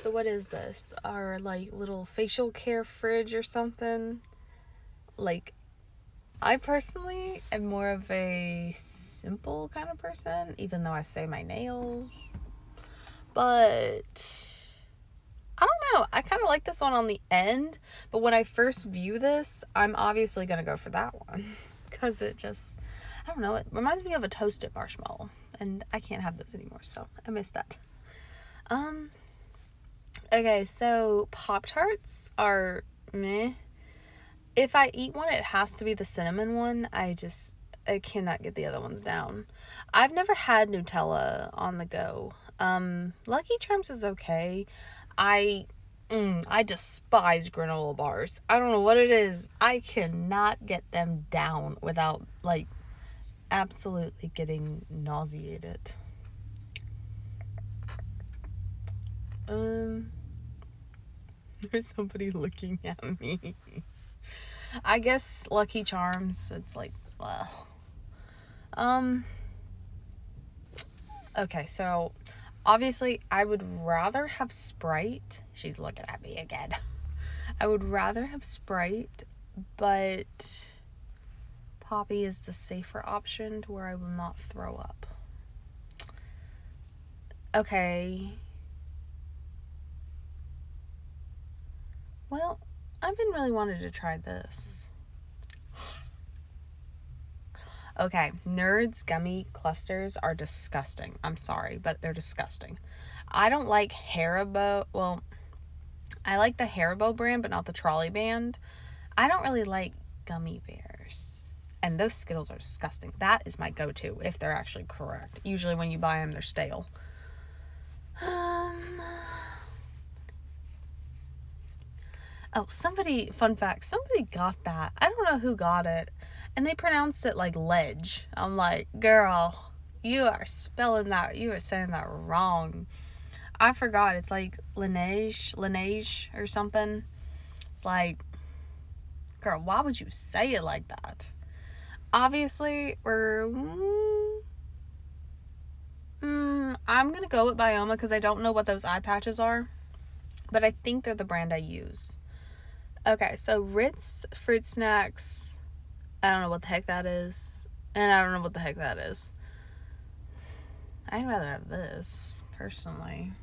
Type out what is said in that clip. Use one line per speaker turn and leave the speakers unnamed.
So what is this? Our, like, little facial care fridge or something? Like, I personally am more of a simple kind of person, even though I say my nails. But I don't know. I kind of like this one on the end, but when I first view this, I'm obviously going to go for that one because it just, I don't know, it reminds me of a toasted marshmallow, and I can't have those anymore, so I miss that. Okay, so Pop-Tarts are meh. If I eat one, it has to be the cinnamon one. I cannot get the other ones down. I've never had Nutella on the go. Lucky Charms is okay. I despise granola bars. I don't know what it is. I cannot get them down without, like, absolutely getting nauseated. There's somebody looking at me. I guess Lucky Charms, it's like, okay, so obviously I would rather have Sprite. She's looking at me again. I would rather have Sprite, but Poppy is the safer option to where I will not throw up. Okay. Well, I've been really wanting to try this. Okay, Nerds gummy clusters are disgusting. I'm sorry, but they're disgusting. I don't like Haribo. Well, I like the Haribo brand, but not the Trolley Band. I don't really like gummy bears. And those Skittles are disgusting. That is my go-to, if they're actually correct. Usually when you buy them, they're stale. Oh, fun fact, somebody got that. I don't know who got it. And they pronounced it like ledge. I'm like, girl, you are saying that wrong. I forgot. It's like Laneige or something. It's like, girl, why would you say it like that? Obviously, I'm going to go with Bioma because I don't know what those eye patches are. But I think they're the brand I use. Okay, so Ritz Fruit Snacks. I don't know what the heck that is. And I don't know what the heck that is. I'd rather have this, personally.